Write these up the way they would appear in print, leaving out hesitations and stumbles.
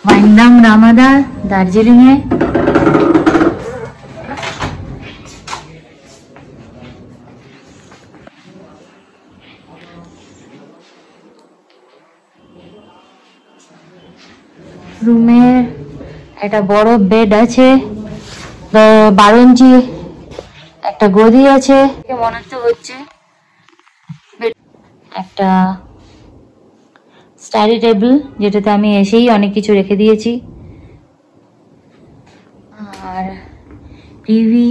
वाइंदाम Ramada Darjeeling है। रूमेर एक बड़ो बेड आछे, 12 इंची एक गदी आछे मन होच्छे একটা স্টাডি টেবিল যেটাতে আমি এসেই অনেক কিছু রেখে দিয়েছি আর টিভি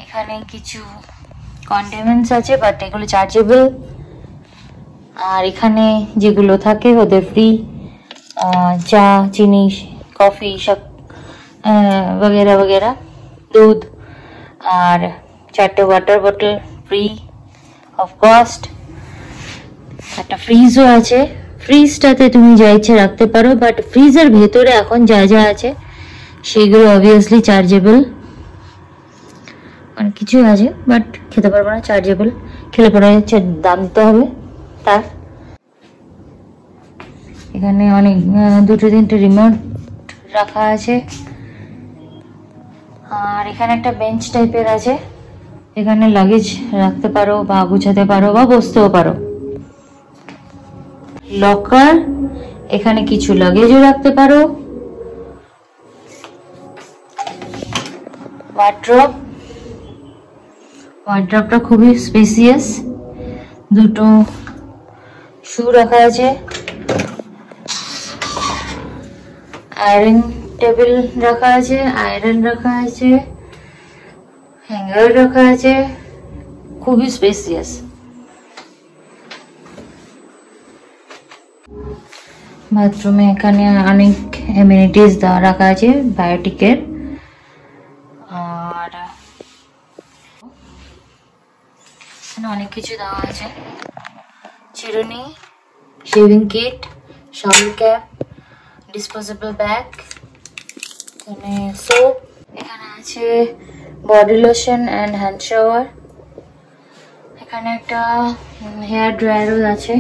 এখানে কিছু কন্টেইনার্স আছে বাট এগুলো চার্জেবল আর এখানে যেগুলো থাকে ওদের ফ্রি चा चीनी कॉफी सब वगैरह वगैरह दूध और 4टे वाटर बटल फ्री অফ কস্ট। একটা ফ্রিজও আছে, ফ্রিজটাতে তুমি যা ইচ্ছে রাখতে পারো বাট ফ্রিজের ভেতরে এখন যা যা আছে সেগুলো অবভিয়াসলি চার্জেবল, অনেক কিছু আছে বাট খেতে পারবো না, চার্জেবল খেলে পরে দাম দিতে হবে তার। এখানে অনেক 2-3টে রিমোট রাখা আছে আর এখানে একটা বেঞ্চ টাইপের আছে, এখানে লাগেজ রাখতে পারো বা গুছাতে পারো বা বসতেও পারো। লকার, এখানে কিছু লাগেজও রাখতে পারো। ওয়ার্ড্রপ, ওয়ার্ড্রপটা খুবই স্পেসিয়াস, 2টো শু রাখা আছে। আয়রন টেবিল রাখা আছে, আয়রন রাখা আছে, হ্যাঙ্গার রাখা আছে, খুবই স্পেসিয়াস। বাথরুমে এখানে অনেক এমিনিটিস দেওয়া রাখা আছে বায়োটিকের আর এখানে অনেক কিছু দেওয়া আছে, চিরুনি, shaving kit, shower cap, disposable bag, এখানে সোপ, এখানে আছে body lotion and hand shower, এখানে একটা হেয়ার ড্রায়ারও আছে,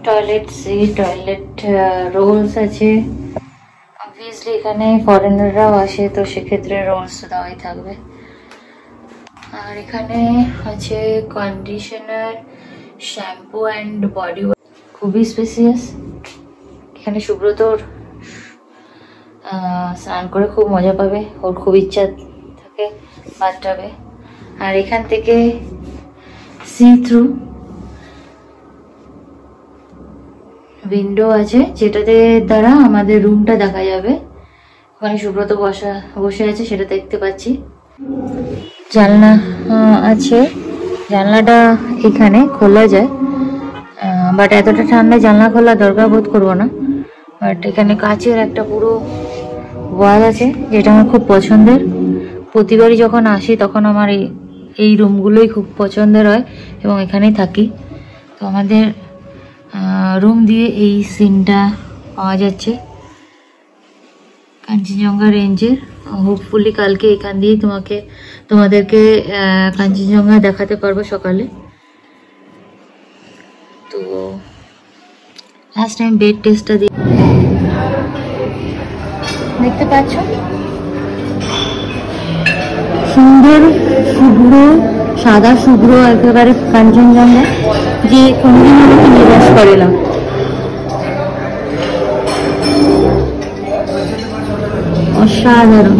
টয়লেট সিট, টয়লেট রোলস আছে। অবভিয়াসলি এখানে ফরেনাররাও আসে তো সেক্ষেত্রে রোলস দেওয়াই থাকবে। আর এখানে আছে conditioner, shampoo and body wash, খুবই স্পেসিয়াস। এখানে সুব্রতর স্নান করে খুব মজা পাবে, ওর খুব ইচ্ছা থাকে বাথটাবে। আর এখান থেকে সি থ্রু উইন্ডো আছে যেটাতে দ্বারা আমাদের রুমটা দেখা যাবে, ওখানে সুব্রত বসে আছে সেটা দেখতে পাচ্ছি। জানলা আছে, জানলাটা এখানে খোলা যায় বাট এতটা ঠান্ডা জানলা খোলা দরকার বোধ করবো না। বাট এখানে কাচের একটা পুরো ওয়াল আছে যেটা আমার খুব পছন্দের, প্রতিবারই যখন আসি তখন আমার এই রুমগুলোই খুব পছন্দের হয় এবং এখানেই থাকি। তো আমাদের রুম দিয়ে এই সিনটা পাওয়া যাচ্ছে কাঞ্চনজঙ্ঘা রেঞ্জের। হোপফুলি কালকে এখান দিয়ে তোমাদেরকে কাঞ্চনজঙ্ঘা দেখাতে পারবো সকালে। তো লাস্ট টাইম বেড টেস্টটা দিয়ে দেখতে পাচ্ছ সুন্দর শুভ্র সাদা শুভ্র একেবারে কাঞ্চনজঙ্ঘা, যে কোনদিন আমাকে নিরাশ করে না। অসাধারণ।